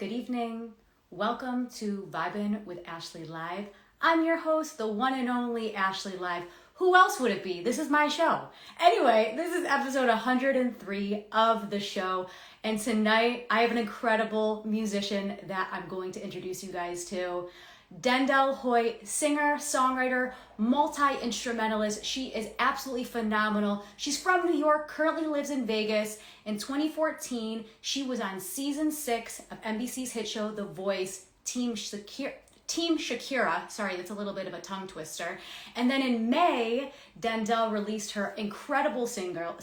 Good evening. Welcome to Vibin with Ashley Live. I'm your host, the one and only Ashley Live. Who else would it be? This is my show. Anyway, this is episode 103 of the show. And tonight I have an incredible musician that I'm going to introduce you guys to. Ddendyl Hoyt, singer, songwriter, multi-instrumentalist. She is absolutely phenomenal. She's from New York, currently lives in Vegas. In 2014, she was on season 6 of NBC's hit show, The Voice, Team Shakira. Sorry, that's a little bit of a tongue twister. And then in May, Ddendyl released her incredible single.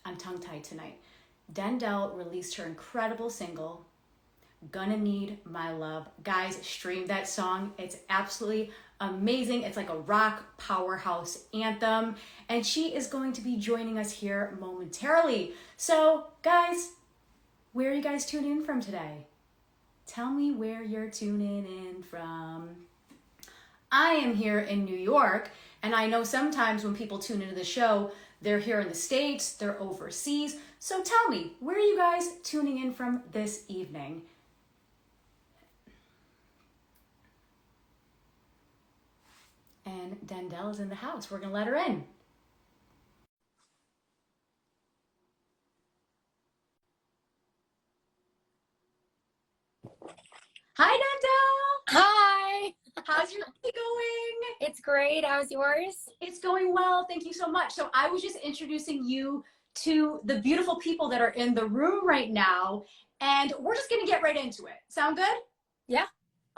I'm tongue-tied tonight. Ddendyl released her incredible single, Gonna Need My Love. Guys, stream that song. It's absolutely amazing. It's like a rock powerhouse anthem. And she is going to be joining us here momentarily. So, guys, where are you guys tuning in from today? Tell me where you're tuning in from. I am here in New York, and I know sometimes when people tune into the show, they're here in the States, they're overseas. So tell me, where are you guys tuning in from this evening? And Ddendyl is in the house. We're gonna let her in. Hi, Ddendyl. Hi. How's your day going? It's great. How's yours? It's going well. Thank you so much. So I was just introducing you to the beautiful people that are in the room right now, and we're just gonna get right into it. Sound good? Yeah.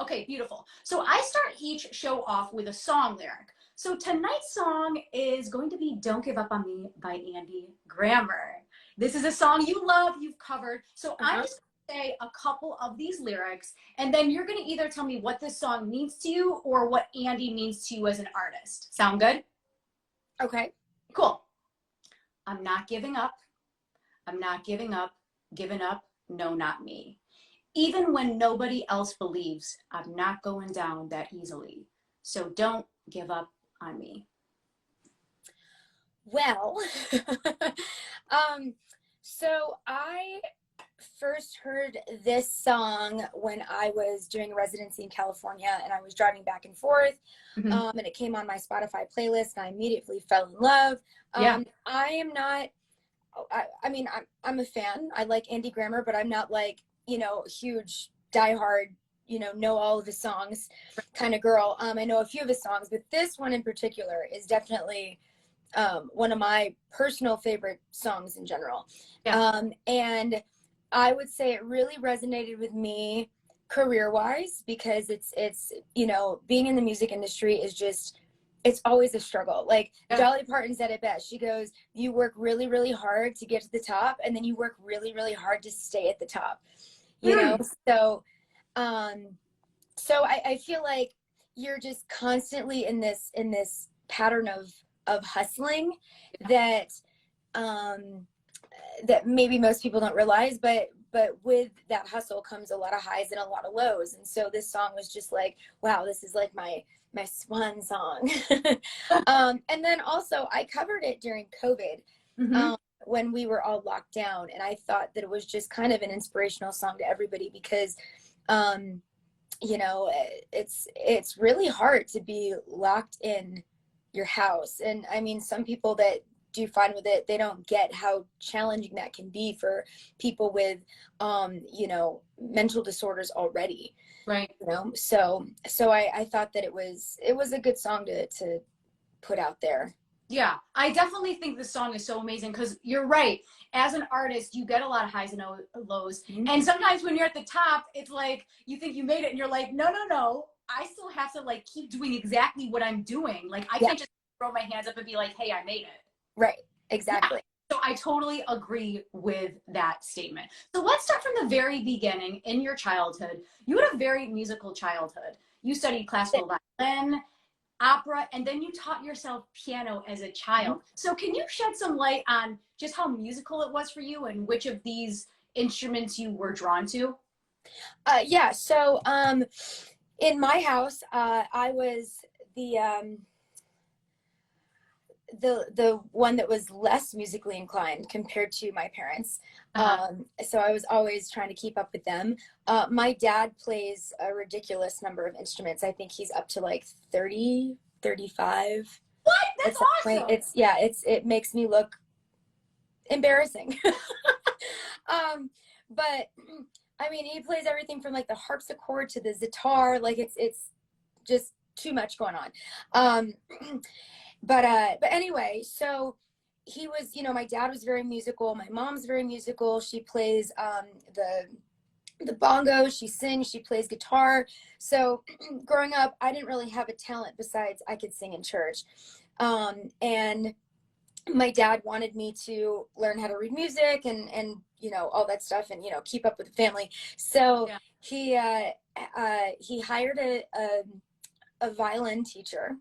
Okay, beautiful. So I start each show off with a song lyric. So tonight's song is going to be Don't Give Up on Me by Andy Grammer. This is a song you love, you've covered. So I'm just going to say a couple of these lyrics, and then you're going to either tell me what this song means to you or what Andy means to you as an artist. Sound good? Okay. Cool. I'm not giving up. I'm not giving up. Giving up. No, not me. Even when nobody else believes, I'm not going down that easily. So don't give up on me. Well, so I first heard this song when I was doing a residency in California, and I was driving back and forth, and it came on my Spotify playlist, and I immediately fell in love. I am not, I mean, I'm a fan. I like Andy Grammer, but I'm not like, you know, huge diehard, know all of his songs kind of girl. I know a few of his songs, but this one in particular is definitely one of my personal favorite songs in general. And I would say it really resonated with me career-wise, because it's being in the music industry is just, it's always a struggle. Like Dolly Parton said it best. She goes, you work really, really hard to get to the top, and then you work really, really hard to stay at the top. So I feel like you're just constantly in this pattern of hustling that that maybe most people don't realize, but with that hustle comes a lot of highs and a lot of lows. And so this song was just like, wow, this is like my swan song. And then also I covered it during COVID. When we were all locked down, and I thought that it was just kind of an inspirational song to everybody, because it's really hard to be locked in your house. And I mean, some people that do fine with it, they don't get how challenging that can be for people with mental disorders already, right? So I thought that it was a good song to put out there. Yeah, I definitely think this song is so amazing, because you're right. As an artist, you get a lot of highs and lows. And sometimes when you're at the top, it's like you think you made it and you're like, no. I still have to like keep doing exactly what I'm doing. Like I can't just throw my hands up and be like, hey, I made it. Right, exactly. Yeah. So I totally agree with that statement. So let's start from the very beginning. In your childhood, you had a very musical childhood. You studied classical violin, opera, and then you taught yourself piano as a child. So can you shed some light on just how musical it was for you and which of these instruments you were drawn to? So in my house, I was the one that was less musically inclined compared to my parents. So I was always trying to keep up with them. My dad plays a ridiculous number of instruments. I think he's up to like 30, 35. What? That's awesome. It makes me look embarrassing. But I mean, he plays everything from like the harpsichord to the sitar. Like it's just too much going on. But anyway, so he was, my dad was very musical. My mom's very musical. She plays the bongo, she sings, she plays guitar. So growing up, I didn't really have a talent besides I could sing in church. And my dad wanted me to learn how to read music and all that stuff and keep up with the family. So yeah. He hired a violin teacher,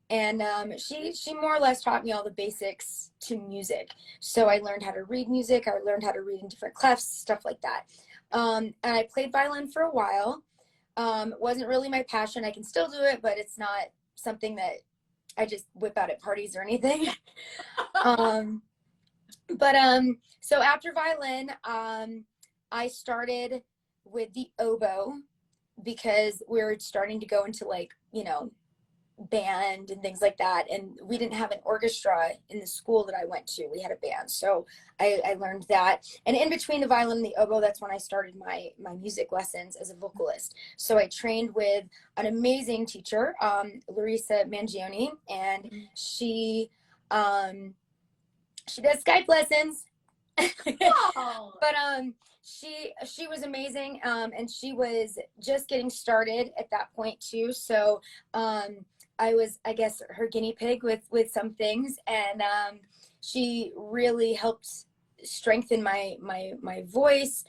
and she more or less taught me all the basics to music. So I learned how to read music. I learned how to read in different clefs, stuff like that. And I played violin for a while. Wasn't really my passion. I can still do it, but it's not something that I just whip out at parties or anything. So after violin, I started with the oboe because we were starting to go into like, band and things like that. And we didn't have an orchestra in the school that I went to. We had a band. So I learned that. And in between the violin and the oboe, that's when I started my music lessons as a vocalist. So I trained with an amazing teacher, Larissa Mangione, and she does Skype lessons. Wow. But she was amazing, and she was just getting started at that point too. So I was, I guess, her guinea pig with some things, and she really helped strengthen my voice,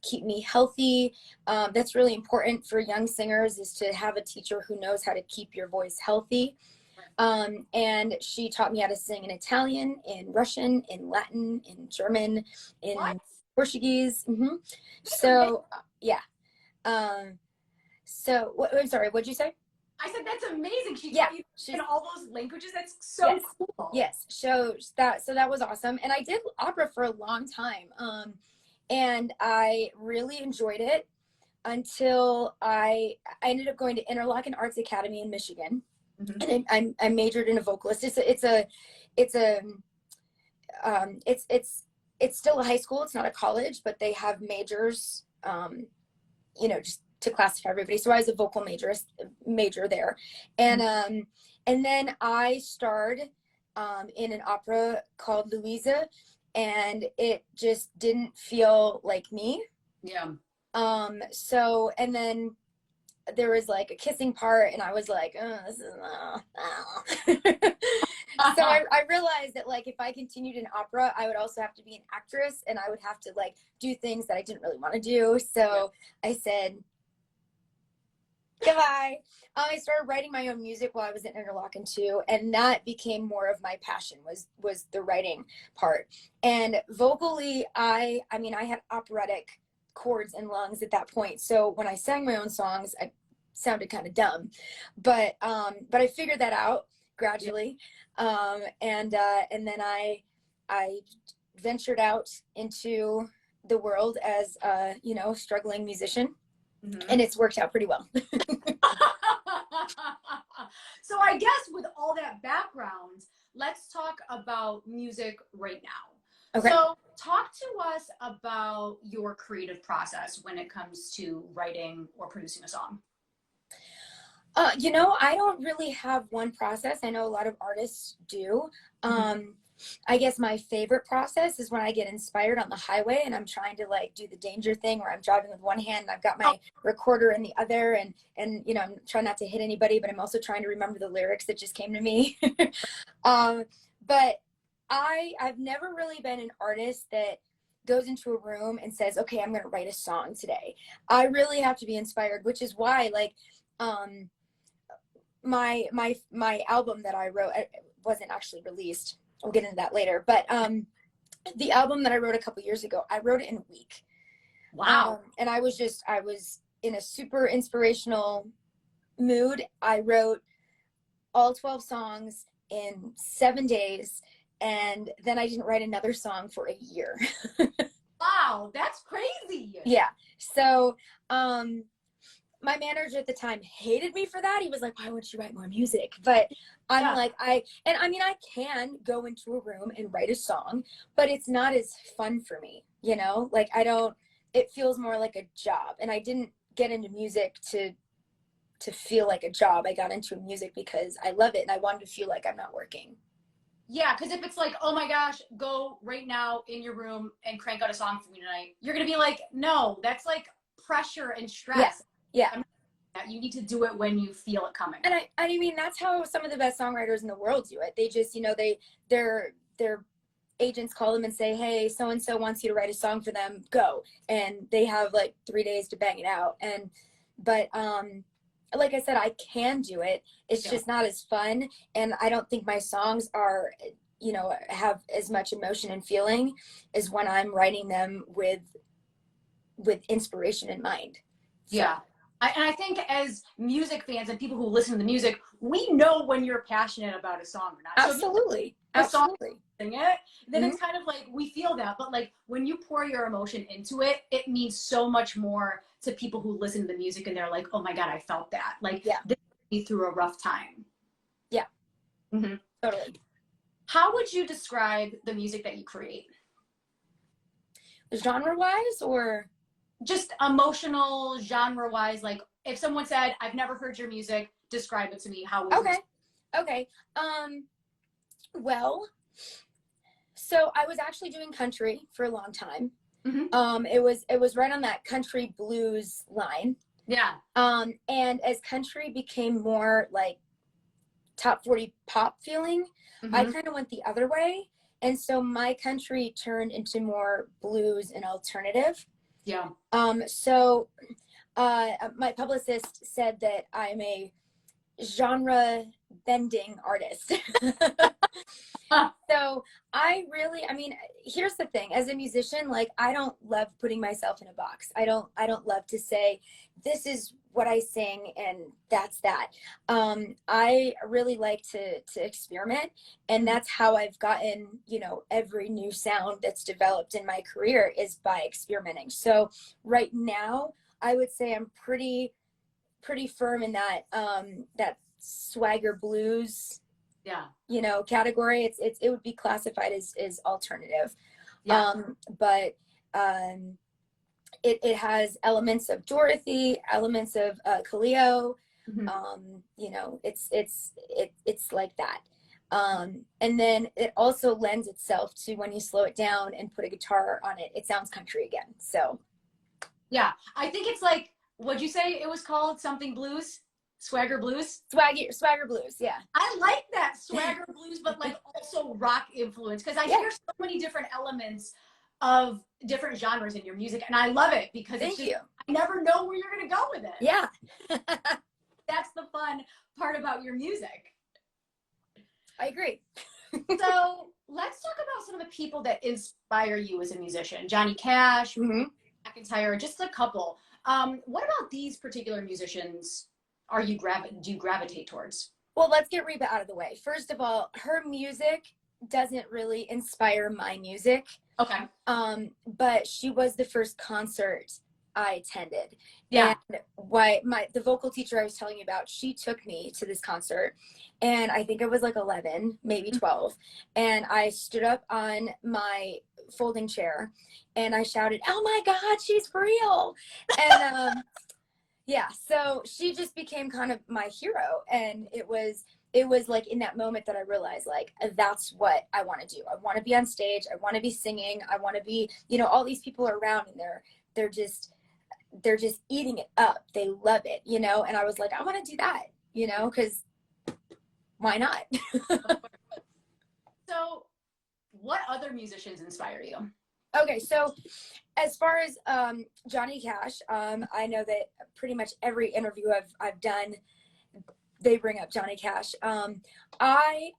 keep me healthy. That's really important for young singers, is to have a teacher who knows how to keep your voice healthy. And she taught me how to sing in Italian, in Russian, in Latin, in German, in Portuguese. Mm-hmm. So yeah. So I'm sorry, what'd you say? I said that's amazing. She taught you in all those languages. That's so cool. Yes. So that was awesome. And I did opera for a long time. And I really enjoyed it until I ended up going to Interlochen Arts Academy in Michigan. Mm-hmm. And I majored in a vocalist. It's still a high school. It's not a college, but they have majors, just to classify everybody. So I was a vocal major there. And, and then I starred, in an opera called Louisa, and it just didn't feel like me. Yeah. So, and then there was like a kissing part, and I was like, this is, So I realized that like if I continued in opera, I would also have to be an actress, and I would have to like do things that I didn't really want to do. So I said goodbye. I started writing my own music while I was at Interlochen too, and that became more of my passion, was the writing part. And vocally, I had operatic chords and lungs at that point. So when I sang my own songs, I sounded kind of dumb, but I figured that out gradually. And then I ventured out into the world as a, struggling musician. Mm-hmm. And it's worked out pretty well. So I guess with all that background, let's talk about music right now. Okay. So talk to us about your creative process when it comes to writing or producing a song. I don't really have one process. I know a lot of artists do. I guess my favorite process is when I get inspired on the highway and I'm trying to like do the danger thing where I'm driving with one hand and I've got my recorder in the other, and I'm trying not to hit anybody, but I'm also trying to remember the lyrics that just came to me. But I've never really been an artist that goes into a room and says, okay, I'm going to write a song today. I really have to be inspired, which is why like my album that I wrote wasn't actually released. We'll get into that later. But the album that I wrote a couple years ago, I wrote it in a week. Wow. And I was in a super inspirational mood. I wrote all 12 songs in 7 days. And then I didn't write another song for a year. Wow, that's crazy. Yeah. So, my manager at the time hated me for that. He was like, why wouldn't you write more music? But I'm like, I can go into a room and write a song, but it's not as fun for me, you know? Like, it feels more like a job. And I didn't get into music to feel like a job. I got into music because I love it and I wanted to feel like I'm not working. Yeah, because if it's like, oh my gosh, go right now in your room and crank out a song for me tonight, you're going to be like, no, that's like pressure and stress. Yeah. You need to do it when you feel it coming. And I mean, that's how some of the best songwriters in the world do it. They just, you know, their agents call them and say, hey, so-and-so wants you to write a song for them, go. And they have like 3 days to bang it out. But like I said, I can do it. It's just not as fun. And I don't think my songs are, you know, have as much emotion and feeling as when I'm writing them with inspiration in mind. So. Yeah. And I think as music fans and people who listen to the music, we know when you're passionate about a song or not. Absolutely. So absolutely. Sing it, then it's kind of like we feel that. But like when you pour your emotion into it, it means so much more to people who listen to the music and they're like, oh my God, I felt that. Like this put me through a rough time. Yeah. Mm-hmm. Totally. How would you describe the music that you create? Genre-wise or? Just emotional, genre-wise. Like if someone said, I've never heard your music, describe it to me. How would you? Okay. Well, so I was actually doing country for a long time. Mm-hmm. It was right on that country blues line. Yeah. And as country became more like top 40 pop feeling, I kind of went the other way. And so my country turned into more blues and alternative. Yeah. So my publicist said that I'm a genre bending artist. So I mean, here's the thing, as a musician, like I don't love putting myself in a box. I don't love to say, this is what I sing and that's that. I really like to experiment, and that's how I've gotten, you know, every new sound that's developed in my career is by experimenting. So right now, I would say I'm pretty firm in that that swagger blues, you know, category. It would be classified as alternative. But it has elements of Dorothy, elements of Kaleo. You know, it's like that. And then it also lends itself to, when you slow it down and put a guitar on it, it sounds country again. So yeah, I think it's like, what'd you say it was called? Something blues? Swagger blues? Swagger blues, yeah. I like that, swagger blues, but like also rock influence, because I hear so many different elements of different genres in your music, and I love it because I never know where you're going to go with it. Yeah. That's the fun part about your music. I agree. So let's talk about some of the people that inspire you as a musician. Johnny Cash, McEntire, just a couple. What about these particular musicians do you gravitate towards? Well, let's get Reba out of the way. First of all, her music doesn't really inspire my music. Okay. But she was the first concert I attended. Yeah. And the vocal teacher I was telling you about, she took me to this concert, and I think I was like 11, maybe 12. And I stood up on my folding chair and I shouted, "Oh my God, she's real." And yeah, so she just became kind of my hero. And it was like in that moment that I realized, like, that's what I want to do. I want to be on stage. I want to be singing. I want to be, you know, all these people are around and they're just eating it up. They love it, you know? And I was like, I want to do that, you know, because why not? So what other musicians inspire you? Okay, so as far as Johnny Cash, I know that pretty much every interview I've done, they bring up Johnny Cash. I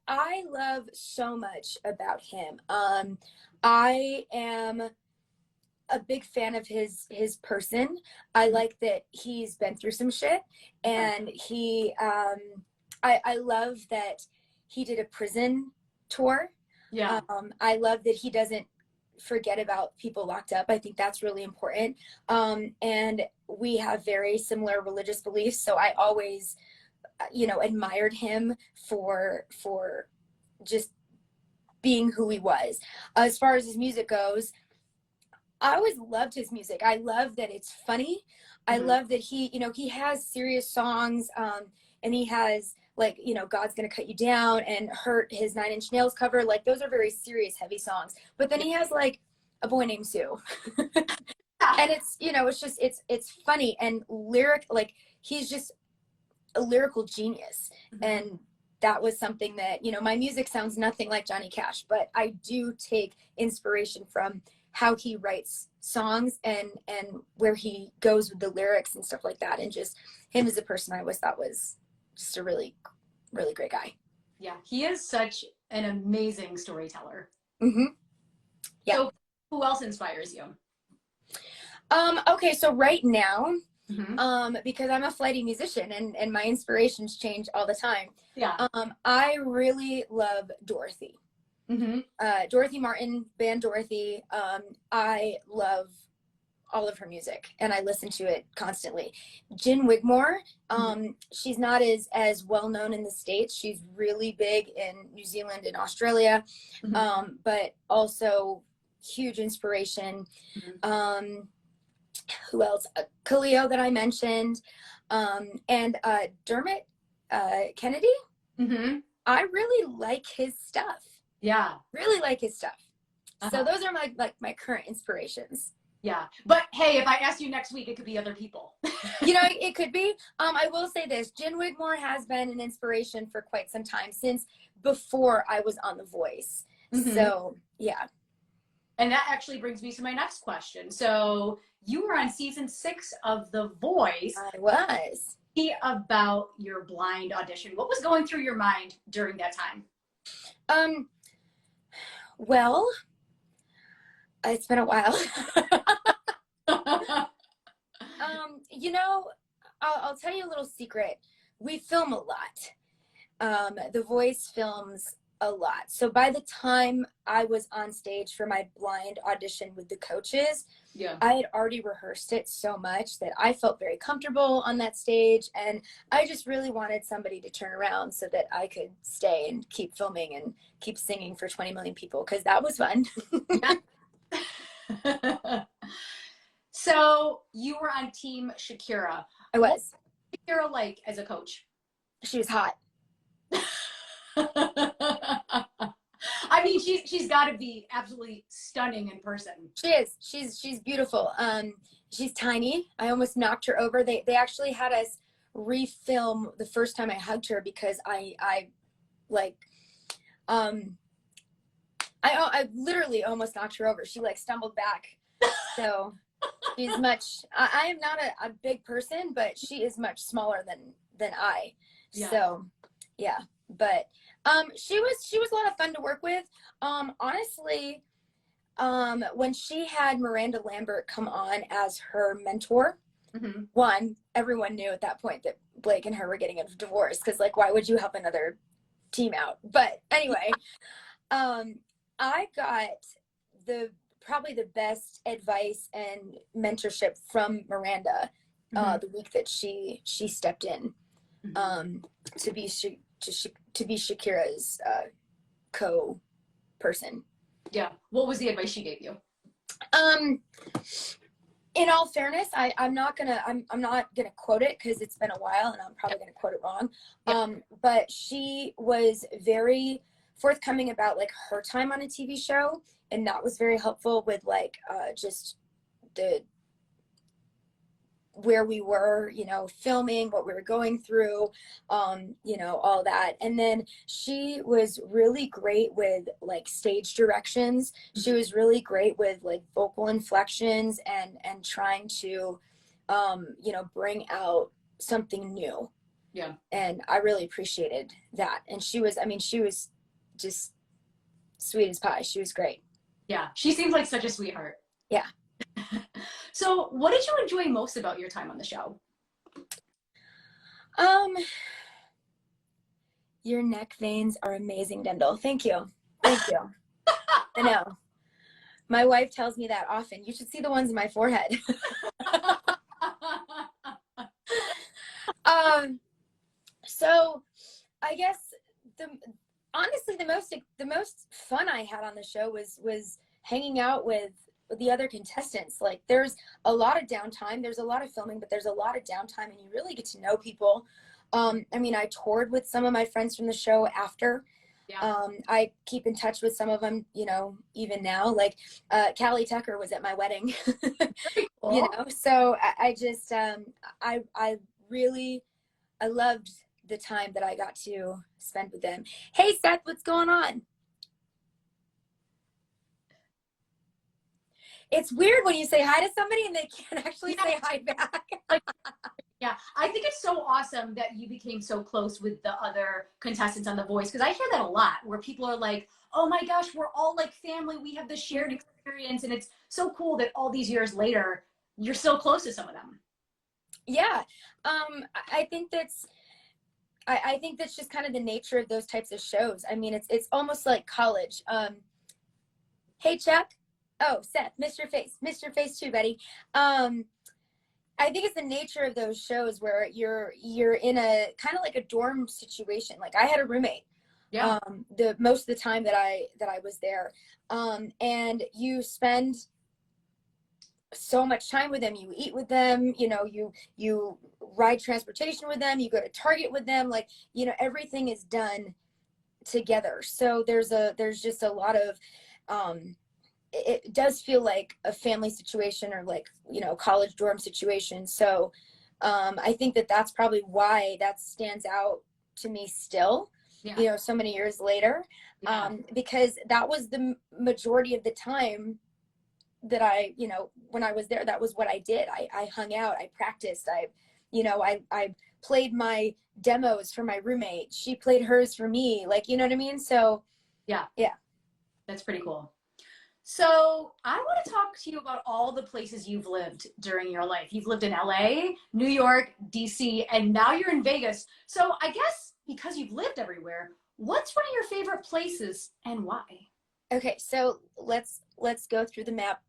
love so much about him. I am a big fan of his person. I like that he's been through some shit, and I love that he did a prison tour. Yeah. I love that he doesn't forget about people locked up. I think that's really important. And we have very similar religious beliefs. So I always, admired him for just being who he was. As far as his music goes, I always loved his music. I love that it's funny. I love that he has serious songs, and he has like, God's Gonna Cut You Down and Hurt, his Nine Inch Nails cover. Like those are very serious, heavy songs. But then he has like A Boy Named Sue. And it's, it's just, it's funny and lyric, like he's just a lyrical genius. And that was something that, my music sounds nothing like Johnny Cash, but I do take inspiration from how he writes songs and where he goes with the lyrics and stuff like that. And just him as a person, I always thought was just a really, really great guy. Yeah, he is such an amazing storyteller. Yeah. So who else inspires you? Okay, so right now, because I'm a flighty musician and my inspirations change all the time. Yeah. I really love Dorothy. Dorothy Martin, band Dorothy. I love all of her music and I listen to it constantly. Jen Wigmore, she's not as well known in the States. She's really big in New Zealand and Australia, but also huge inspiration. Who else? Khalil that I mentioned, and Dermot Kennedy. I really like his stuff. Yeah, really like his stuff. So those are my current inspirations. Yeah, but hey, if I asked you next week, it could be other people. It could be. I will say this: Jen Wigmore has been an inspiration for quite some time, since before I was on The Voice. So yeah. And that actually brings me to my next question. So you were on season 6 of The Voice. I was. About your blind audition. What was going through your mind during that time? Well, it's been a while. I'll tell you a little secret. We film a lot. The Voice films a lot. So by the time I was on stage for my blind audition with the coaches, I had already rehearsed it so much that I felt very comfortable on that stage, and I just really wanted somebody to turn around so that I could stay and keep filming and keep singing for 20 million people, because that was fun. So you were on Team Shakira. I was. What was Shakira like as a coach? She was hot. I mean, she's got to be absolutely stunning in person. She is. She's beautiful. She's tiny. I almost knocked her over. They actually had us refilm the first time I hugged her because I literally almost knocked her over. She like stumbled back. So she's much. I am not a big person, but she is much smaller than I. Yeah. So yeah, but she was a lot of fun to work with. Honestly, when she had Miranda Lambert come on as her mentor, everyone knew at that point that Blake and her were getting a divorce, because like, why would you help another team out? But anyway, I got probably the best advice and mentorship from Miranda the week that she stepped in to be Shakira's co-person. Yeah. What was the advice she gave you? In all fairness, I'm not gonna quote it because it's been a while and I'm probably gonna quote it wrong. But she was very forthcoming about like her time on a TV show, and that was very helpful with like just where we were, filming, what we were going through, all that. And then she was really great with like stage directions. She was really great with like vocal inflections and trying to, bring out something new. Yeah. And I really appreciated that. And she was just sweet as pie. She was great. Yeah. She seems like such a sweetheart. Yeah. So what did you enjoy most about your time on the show? Your neck veins are amazing, Ddendyl. Thank you. Thank you. I know. My wife tells me that often. You should see the ones in my forehead. So I guess honestly the most fun I had on the show was hanging out with the other contestants. Like there's a lot of downtime, there's a lot of filming, but there's a lot of downtime and you really get to know people. I mean, I toured with some of my friends from the show after. Yeah. I keep in touch with some of them, you know, even now. Like Callie Tucker was at my wedding. Very cool. You know, so I just I really I loved the time that I got to spend with them. Hey Seth, what's going on? It's weird when you say hi to somebody and they can't actually say hi back. Yeah, I think it's so awesome that you became so close with the other contestants on The Voice, because I hear that a lot where people are like, oh my gosh, we're all like family. We have this shared experience. And it's so cool that all these years later, you're so close to some of them. Yeah, I think that's I think that's just kind of the nature of those types of shows. I mean, it's almost like college. Hey Chuck. Oh, Seth, Mr. Face too, Betty. I think it's the nature of those shows where you're in a kind of like a dorm situation. Like I had a roommate. Yeah. The most of the time that I was there. And you spend so much time with them, you eat with them, you know, you ride transportation with them, you go to Target with them, like, you know, everything is done together. So there's just a lot of it does feel like a family situation or like, you know, college dorm situation. So I think that that's probably why that stands out to me still, Yeah. you know, so many years later. Yeah. Because that was the majority of the time that I, you know, when I was there, that was what I did. I hung out, I practiced, I played my demos for my roommate. She played hers for me. Like, you know what I mean? So Yeah. Yeah. That's pretty cool. So I want to talk to you about all the places you've lived during your life. You've lived in LA, New York, DC, and now you're in Vegas. So I guess because you've lived everywhere, what's one of your favorite places and why? Okay, so let's go through the map.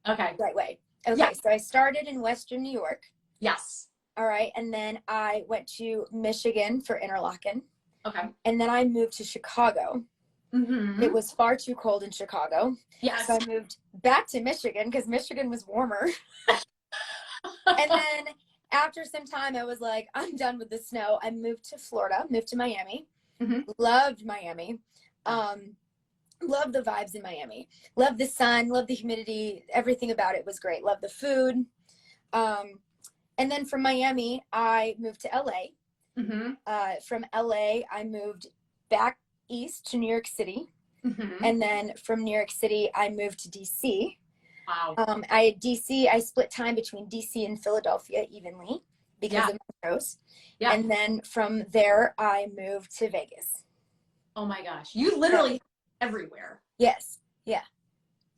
Okay. Right way. Okay, Yeah. so I started in Western New York. Yes. All right, and then I went to Michigan for Interlochen. Okay. And then I moved to Chicago. Mm-hmm. It was far too cold in Chicago. Yes. So I moved back to Michigan because Michigan was warmer. And then after some time, I was like, I'm done with the snow. I moved to Florida, moved to Miami. Mm-hmm. Loved Miami. Love the vibes in Miami. Love the sun, love the humidity. Everything about it was great. Love the food. And then from Miami, I moved to LA. Mm-hmm. From LA, I moved back east to New York City. Mm-hmm. And then from New York City, I moved to DC. Wow. I split time between DC and Philadelphia evenly because of my shows. Yeah. And then from there, I moved to Vegas. Oh my gosh. You literally everywhere. Yes. Yeah.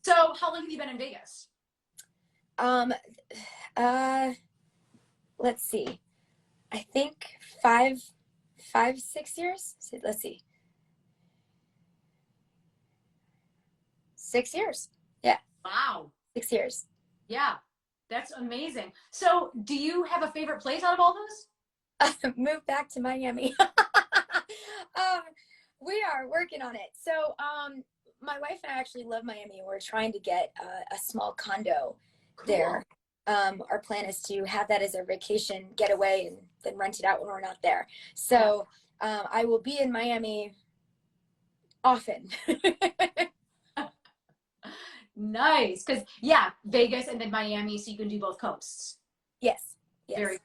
So how long have you been in Vegas? Let's see. I think 6 years. Let's see. 6 years. Yeah. Wow. 6 years. Yeah. That's amazing. So do you have a favorite place out of all those? Move back to Miami. We are working on it. So my wife and I actually love Miami. We're trying to get a small condo there. Our plan is to have that as our vacation getaway and then rent it out when we're not there. So I will be in Miami often. Nice. Because, Vegas and then Miami, so you can do both coasts. Yes. Very.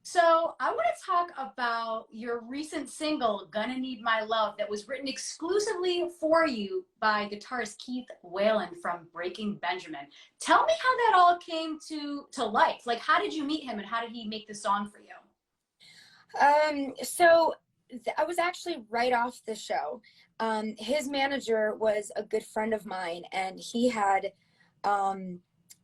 So I want to talk about your recent single, Gonna Need My Love, that was written exclusively for you by guitarist Keith Whalen from Breaking Benjamin. Tell me how that all came to life. Like, how did you meet him and how did he make the song for you? So I was actually right off the show. His manager was a good friend of mine, and he had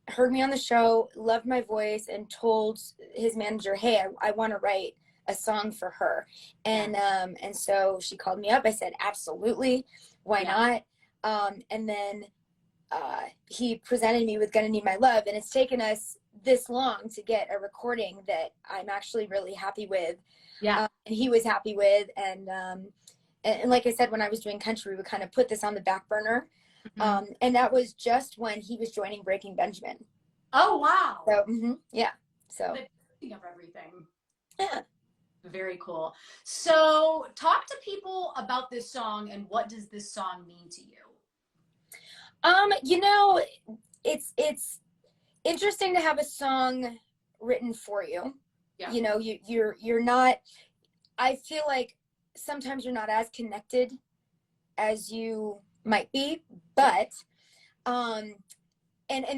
heard me on the show, loved my voice, and told his manager, hey, I want to write a song for her. And so she called me up. I said, absolutely. Why not? And then he presented me with Gonna Need My Love, and it's taken us this long to get a recording that I'm actually really happy with. Yeah. And he was happy with, and like I said, when I was doing country, we would kind of put this on the back burner. And that was just when he was joining Breaking Benjamin. Oh, wow. So, yeah. So, speaking of everything. Yeah. Very cool. So talk to people about this song, and what does this song mean to you? You know, it's interesting to have a song written for you. Yeah. You know, you're not, I feel like sometimes you're not as connected as you might be, but and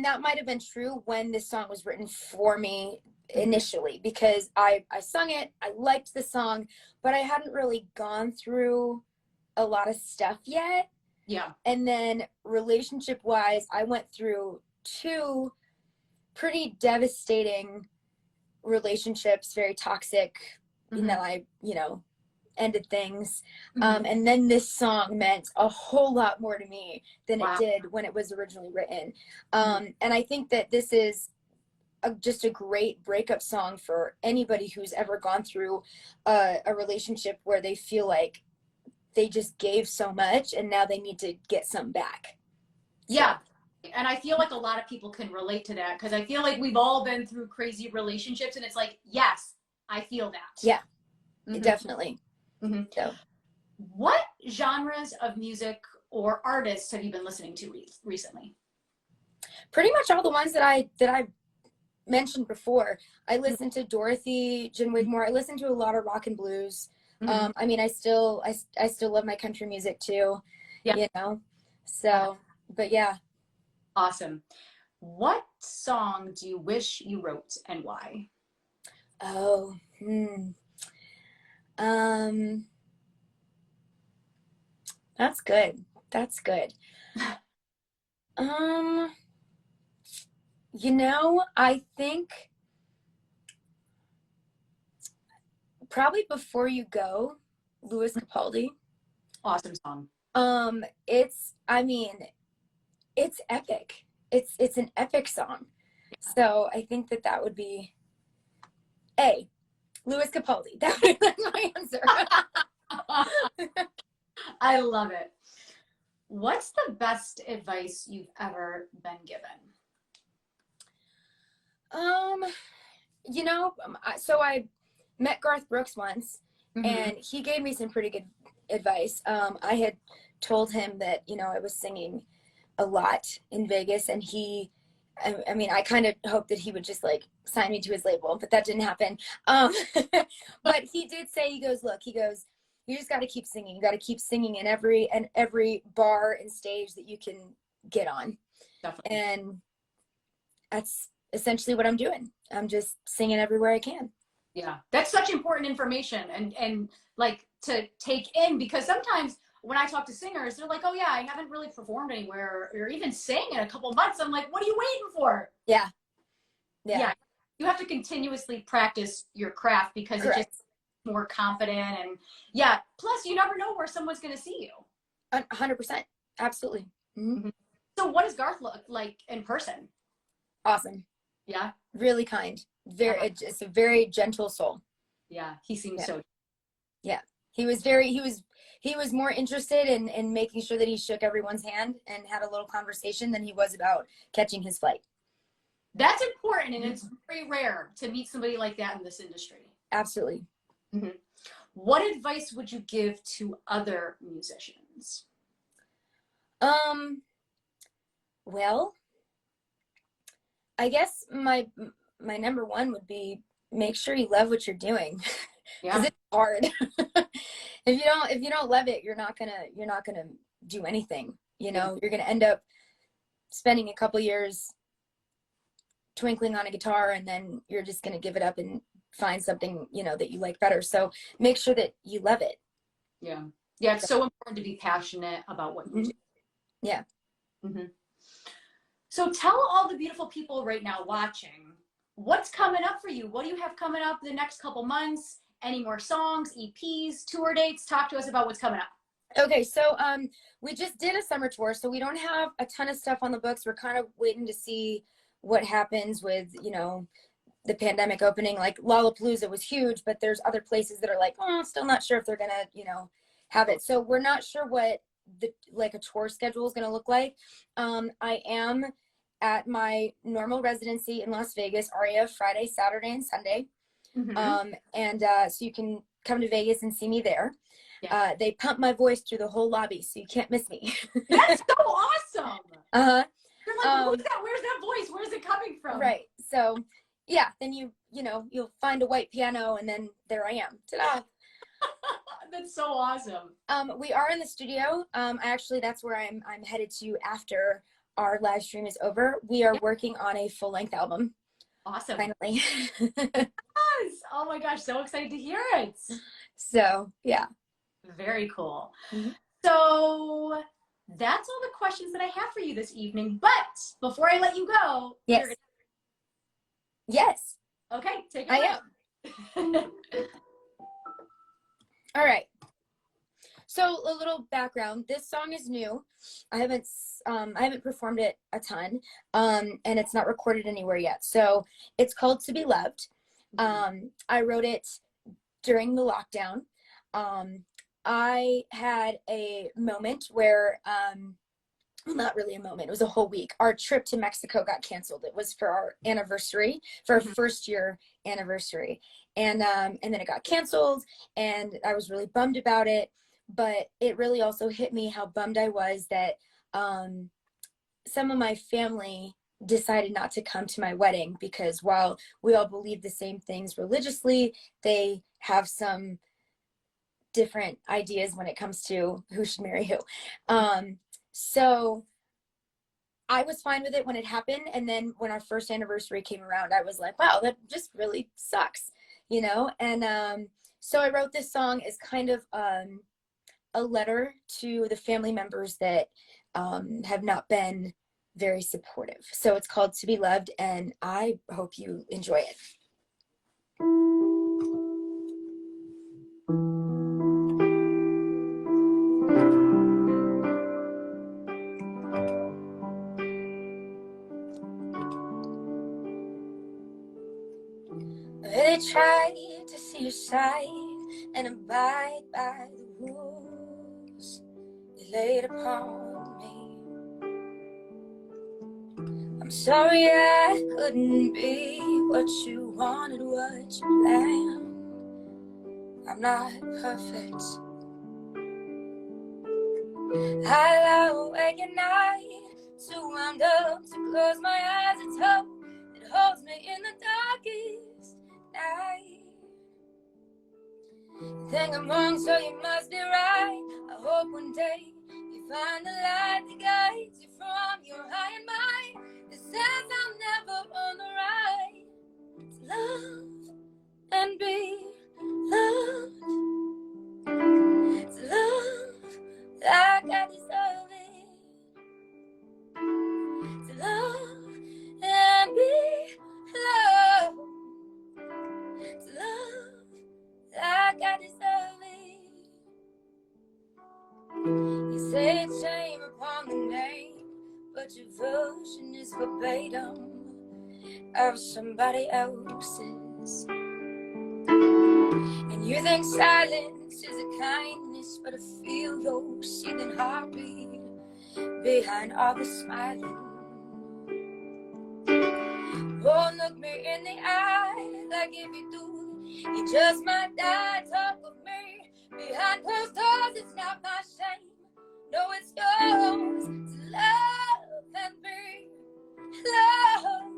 that might have been true when this song was written for me initially, because I sung it, I liked the song, but I hadn't really gone through a lot of stuff yet. Yeah. And then relationship wise, I went through 2 pretty devastating relationships, very toxic, and then I, ended things. And then this song meant a whole lot more to me than it did when it was originally written. And I think that this is just a great breakup song for anybody who's ever gone through a relationship where they feel like they just gave so much and now they need to get some back. Yeah. And I feel like a lot of people can relate to that, because I feel like we've all been through crazy relationships, and it's like, yes, I feel that. Yeah, definitely. So, what genres of music or artists have you been listening to recently? Pretty much all the ones that I mentioned before. I listened to Dorothy, Jen Wigmore. I listened to a lot of rock and blues. I mean, I still love my country music too. Yeah. So, but yeah. Awesome. What song do you wish you wrote, and why? Oh, that's good. That's good. I think probably Before You Go, Louis Capaldi. Awesome song. It's epic. It's an epic song. So I think that would be Louis Capaldi. That would be my answer. I love it. What's the best advice you've ever been given? So I met Garth Brooks once, and he gave me some pretty good advice. I had told him that, I was singing a lot in Vegas, and I kind of hoped that he would just like sign me to his label, but that didn't happen. But he did say, he goes, you just got to keep singing. You got to keep singing in every bar and stage that you can get on. Definitely. And that's essentially what I'm doing. I'm just singing everywhere I can. Yeah, that's such important information and like to take in, because sometimes when I talk to singers, they're like, oh yeah, I haven't really performed anywhere or even sang in a couple months. I'm like, what are you waiting for? Yeah. You have to continuously practice your craft, because Correct. It just more confident, and plus you never know where someone's going to see you. 100%. Absolutely. So what does Garth look like in person? Awesome. Yeah. Really kind. It's a very gentle soul. Yeah. He seems so. Yeah. He was more interested in making sure that he shook everyone's hand and had a little conversation than he was about catching his flight. That's important, and it's very rare to meet somebody like that in this industry. Absolutely. What advice would you give to other musicians? Well, I guess my number one would be make sure you love what you're doing. Because it's hard. If you don't love it, you're not gonna do anything. You're gonna end up spending a couple years twinkling on a guitar, and then you're just gonna give it up and find something that you like better. So make sure that you love it. Yeah, it's so important to be passionate about what you do. Yeah. So tell all the beautiful people right now watching, what's coming up for you? What do you have coming up the next couple months? Any more songs, EPs, tour dates? Talk to us about what's coming up. Okay, so we just did a summer tour, so we don't have a ton of stuff on the books. We're kind of waiting to see what happens with, you know, the pandemic opening. Like Lollapalooza was huge, but there's other places that are like, oh, still not sure if they're gonna, you know, have it. So we're not sure what the like a tour schedule is gonna look like. I am at my normal residency in Las Vegas, Aria, Friday, Saturday, and Sunday. So you can come to Vegas and see me there. Yeah. They pump my voice through the whole lobby, so you can't miss me. That's so awesome. You're like, who's that? Where's that voice? Where's it coming from? Right. So, yeah. Then you'll find a white piano, and then there I am. Ta-da! That's so awesome. We are in the studio. Actually, that's where I'm headed to after our live stream is over. We are working on a full-length album. Awesome. Finally. Yes. Oh my gosh, so excited to hear it. So, yeah. Very cool. Mm-hmm. So that's all the questions that I have for you this evening. But before I let you go, yes. Yes. Okay, take it away. I am. All right. So a little background. This song is new. I haven't performed it a ton, and it's not recorded anywhere yet. So it's called "To Be Loved." I wrote it during the lockdown. I had a moment where, well, not really a moment, it was a whole week. Our trip to Mexico got canceled. It was for our anniversary, for our first year anniversary. And then it got canceled, and I was really bummed about it. But it really also hit me how bummed I was that some of my family decided not to come to my wedding, because while we all believe the same things religiously, they have some different ideas when it comes to who should marry who. So I was fine with it when it happened. And then when our first anniversary came around, I was like, wow, that just really sucks, you know? And so I wrote this song as kind of a letter to the family members that have not been very supportive. So it's called "To Be Loved," and I hope you enjoy it. They tried to see your side and abide by the rules they laid upon me. I'm sorry I couldn't be what you wanted, what you planned. I'm not perfect. I lie awake at night, too wound up to close my eyes. It's hope that holds me in the darkest night. You think I'm wrong, so you must be right. I hope one day you find the light that guides you from your high and mind, that says I'm never on the right. To love and be loved, to love like I deserve it, to love and be loved, to love like I deserve it. You say it's shame upon the name, but your version is verbatim of somebody else's. And you think silence is a kindness, but I feel your seething heartbeat behind all the smiling. Oh, look me in the eye, like if you do, you just might die. Talk of me behind closed doors, it's not my shame. No, it's yours to love and be loved,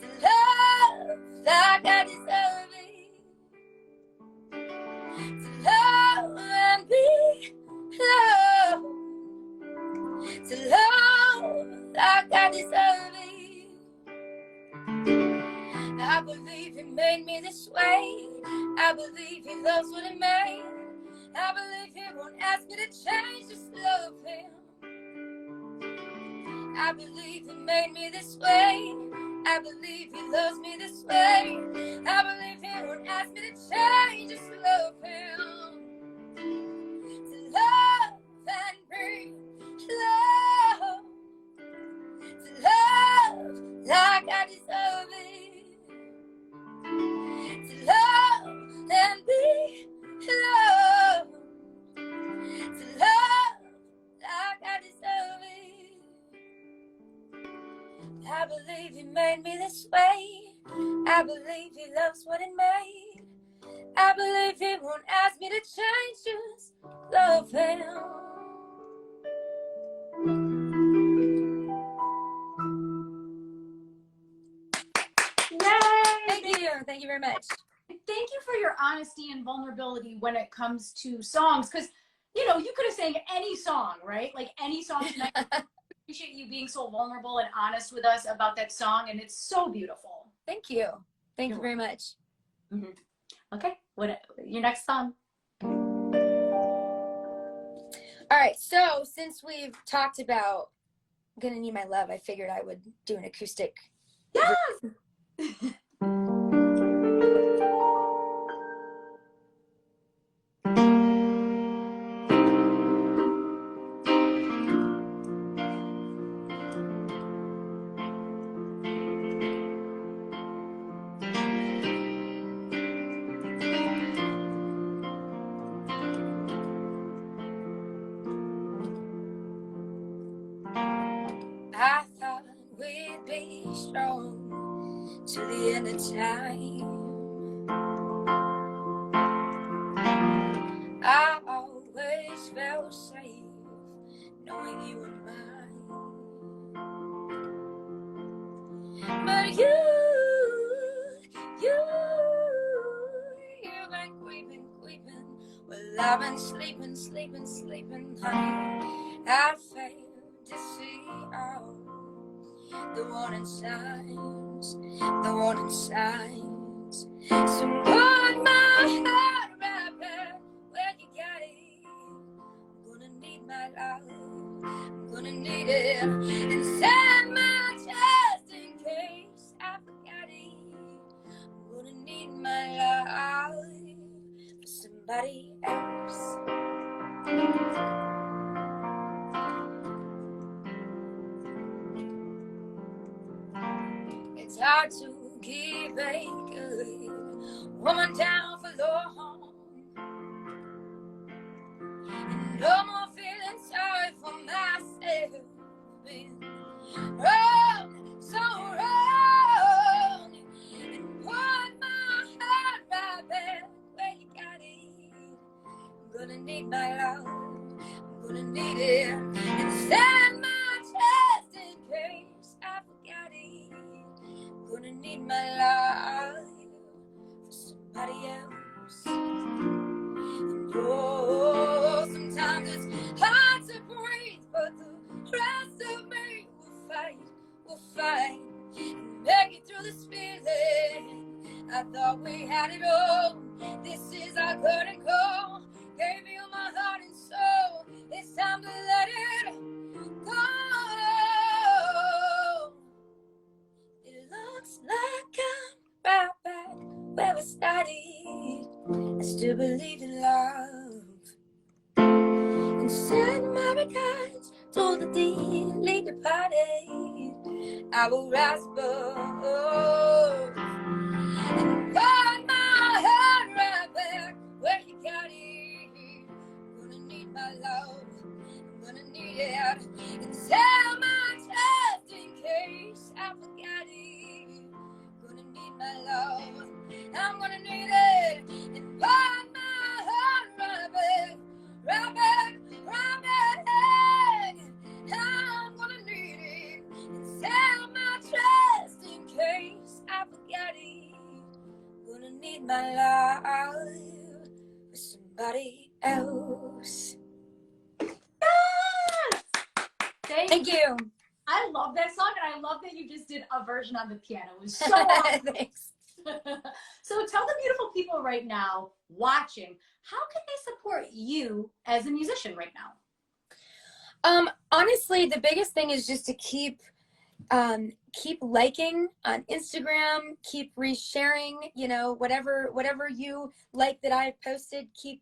to love like I deserve it, to love and be loved, to love like I deserve it. I believe he made me this way. I believe he loves what he made. I believe he won't ask me to change, just love him. I believe he made me this way. I believe he loves me this way. I believe he won't ask me to change, just love him. like I deserve it. To love and be loved. To love like I deserve it. I believe he made me this way. I believe he loves what he made. I believe he won't ask me to change, just love him. Yay! Thank you very much. Thank you for your honesty and vulnerability when it comes to songs, because you know, you could have sang any song, right? Like any song tonight. I appreciate you being so vulnerable and honest with us about that song, and it's so beautiful. Thank you. Thank you very much. Mm-hmm. Okay, what your next song? All right, so since we've talked about Gonna Need My Love, I figured I would do an acoustic. Yes! I thought we'd be strong to the end of time. I always felt safe knowing you were mine. But you've been creeping while I've been sleeping, honey. I failed to see all the warning signs, So put my heart right back where you got it. I'm gonna need my love, I'm gonna need it inside my chest in case I forgot it. I'm gonna need my love for somebody else. It's hard to keep a good woman down for long. And no more feeling sorry for myself. Been wrong, so wrong. And put my heart right back where you got it. I'm gonna need my love, I'm gonna need it inside my chest in case I forgot it. I'm gonna need my love for somebody else. And oh, sometimes it's hard to breathe, but the rest of me will fight, and make it through this feeling. I thought we had it all. This is our curtain call. Gave you my heart and soul. It's time to let it go. It looks like I'm right back where we started. I still believe in love. And send my regards to the dearly departed. I will rise above and put my heart right back where you got it. I'm gonna need my love, I'm gonna need it inside my chest in case I forgot it. I'm gonna need my love, I'm gonna need it and put my heart right back. I'm gonna need it inside my chest in case I forgot it. I'm gonna need my love for somebody else. Yes! Thank you. I love that song, and I love that you just did a version on the piano. It was so awesome. Thanks. So tell the beautiful people right now watching, how can they support you as a musician right now? Honestly, the biggest thing is just to keep liking on Instagram, keep resharing, you know, whatever you like that I've posted, keep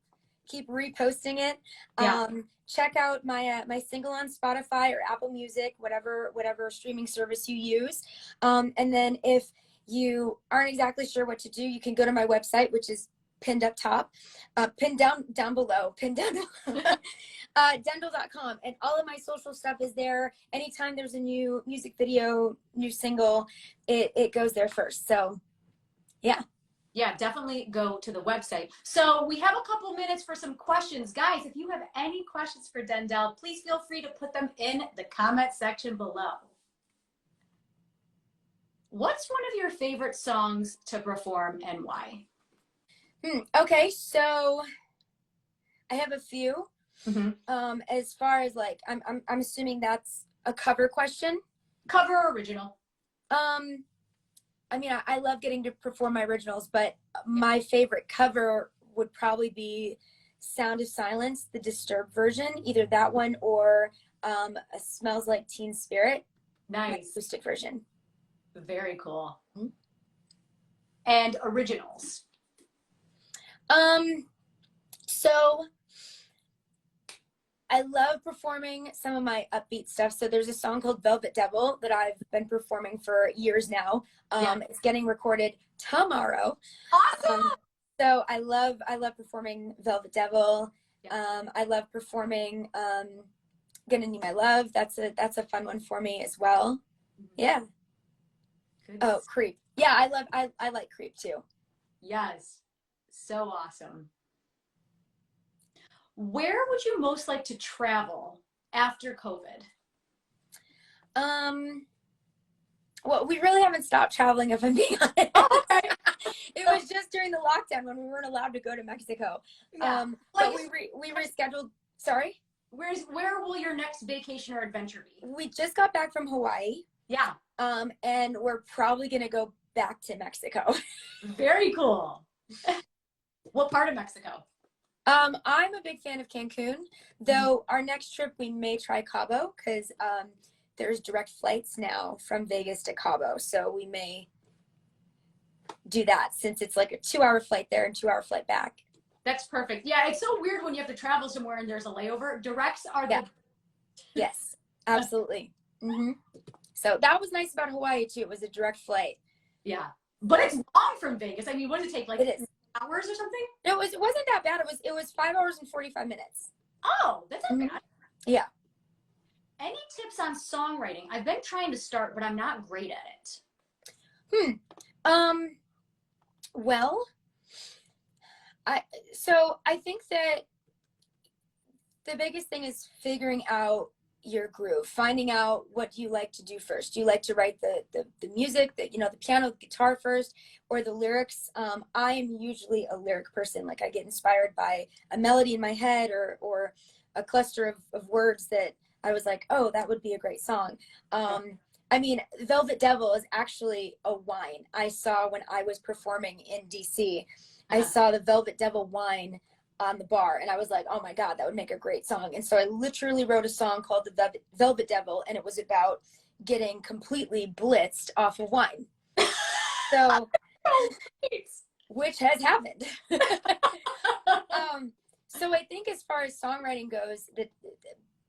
keep reposting it. Yeah. Check out my my single on Spotify or Apple Music, whatever streaming service you use. And then if you aren't exactly sure what to do, you can go to my website, which is pinned up top, pinned down below, Ddendyl.com, and all of my social stuff is there. Anytime there's a new music video, new single, it goes there first. So yeah. Yeah, definitely go to the website. So we have a couple minutes for some questions. Guys, if you have any questions for Ddendyl, please feel free to put them in the comment section below. What's one of your favorite songs to perform and why? Okay, so I have a few. As far as like, I'm assuming that's a cover question. Cover or original? I mean, I love getting to perform my originals, but my favorite cover would probably be Sound of Silence, the Disturbed version, either that one or Smells Like Teen Spirit. Nice. Acoustic version. Very cool. And originals? So I love performing some of my upbeat stuff. So there's a song called Velvet Devil that I've been performing for years now. It's getting recorded tomorrow. Awesome. So I love performing Velvet Devil. I love performing Gonna Need My Love. That's a fun one for me as well. Yeah. Good. Oh, Creep. Yeah, I like Creep too. Yes. So awesome. Where would you most like to travel after COVID? Well, we really haven't stopped traveling, if I'm being honest. Oh, okay. It was just during the lockdown when we weren't allowed to go to Mexico. Yeah. But we rescheduled. Sorry? Where will your next vacation or adventure be? We just got back from Hawaii. Yeah. And we're probably going to go back to Mexico. Very cool. What part of Mexico? I'm a big fan of Cancun, though our next trip we may try Cabo because there's direct flights now from Vegas to Cabo. So we may do that since it's like a 2-hour flight there and 2-hour flight back. That's perfect. Yeah, it's so weird when you have to travel somewhere and there's a layover. Directs are the... Yes, absolutely. So that was nice about Hawaii too. It was a direct flight. Yeah, but it's long from Vegas. I mean, what does it take? Like hours or something? No, it wasn't that bad. It was 5 hours and 45 minutes. Oh, that's not bad. Yeah. Any tips on songwriting? I've been trying to start, but I'm not great at it. Well, I think that the biggest thing is figuring out your groove, finding out what you like to do first. Do you like to write the music, the piano, the guitar first, or the lyrics? I am usually a lyric person. Like I get inspired by a melody in my head or a cluster of words that I was like, oh, that would be a great song. I mean, Velvet Devil is actually a wine I saw when I was performing in DC. I saw the Velvet Devil wine on the bar and I was like, oh my God, that would make a great song. And so I literally wrote a song called the Velvet Devil, and it was about getting completely blitzed off of wine. So, which has happened. So I think as far as songwriting goes, the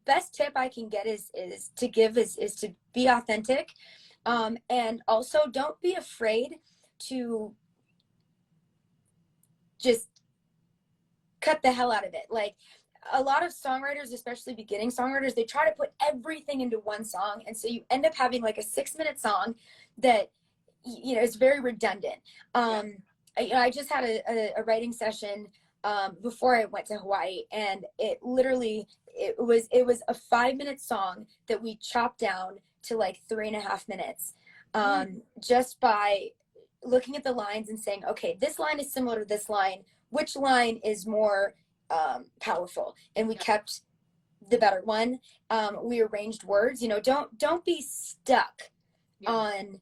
best tip I can get is to be authentic. And also don't be afraid to just cut the hell out of it. Like a lot of songwriters, especially beginning songwriters, they try to put everything into one song. And so you end up having like a 6-minute song that, is very redundant. I just had a writing session before I went to Hawaii, and it was a 5-minute song that we chopped down to like 3.5 minutes, just by looking at the lines and saying, okay, this line is similar to this line. Which line is more powerful? And we kept the better one. We arranged words. Don't be stuck on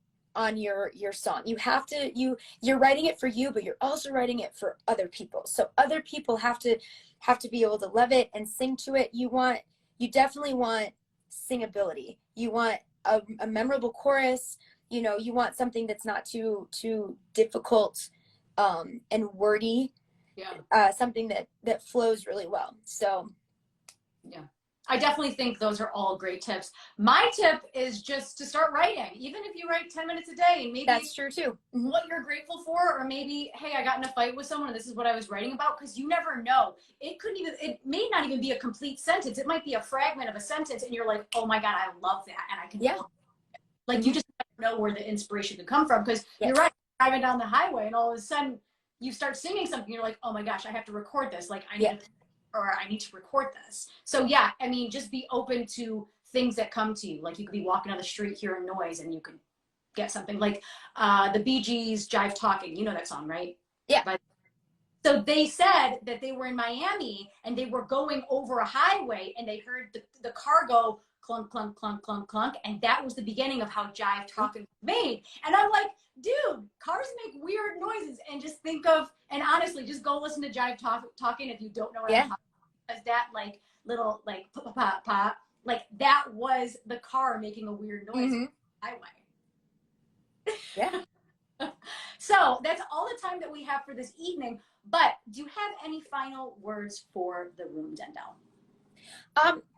your song. You have to you're writing it for you, but you're also writing it for other people. So other people have to be able to love it and sing to it. You definitely want singability. You want a memorable chorus. You want something that's not too difficult and wordy. something that flows really well. So yeah. I definitely think those are all great tips. My tip is just to start writing, even if you write 10 minutes a day, and maybe that's true too. What you're grateful for, or maybe, hey, I got in a fight with someone and this is what I was writing about, because you never know. It may not even be a complete sentence. It might be a fragment of a sentence and you're like, oh my God, I love that. And I can, like, you just never know where the inspiration could come from, because you're right, driving down the highway and all of a sudden you start singing something. You're like, oh my gosh, I have to record this. Like, I need to record this. So yeah, I mean, just be open to things that come to you. Like, you could be walking down the street hearing noise and you could get something. Like the Bee Gees' Jive Talking. You know that song, right? Yeah. So they said that they were in Miami and they were going over a highway and they heard the car go clunk, clunk, clunk, clunk, clunk. And that was the beginning of how Jive Talking was made. And I'm like, dude, cars make weird noises. And just think of, and honestly, just go listen to Jive Talking if you don't know what I'm talking about. Because that like little like pop, pop, pop, like that was the car making a weird noise on the highway. Yeah. So that's all the time that we have for this evening. But do you have any final words for the room, Ddendyl?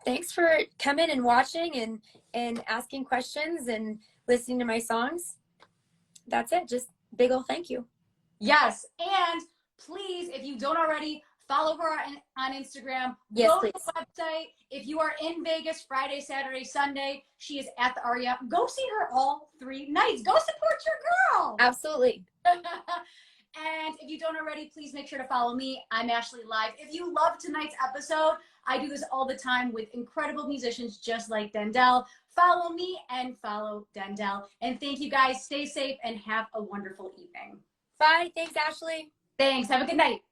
Thanks for coming and watching and asking questions and listening to my songs. That's it. Just big ol' thank you. Yes. And please, if you don't already, follow her on Instagram. Yes, go please. to the website. If you are in Vegas Friday, Saturday, Sunday, she is at the Aria. Go see her all 3 nights. Go support your girl. Absolutely. And if you don't already, please make sure to follow me. I'm Ashley Live. If you love tonight's episode, I do this all the time with incredible musicians just like Ddendyl. Follow me and follow Ddendyl. And thank you guys. Stay safe and have a wonderful evening. Bye. Thanks, Ashley. Thanks. Have a good night.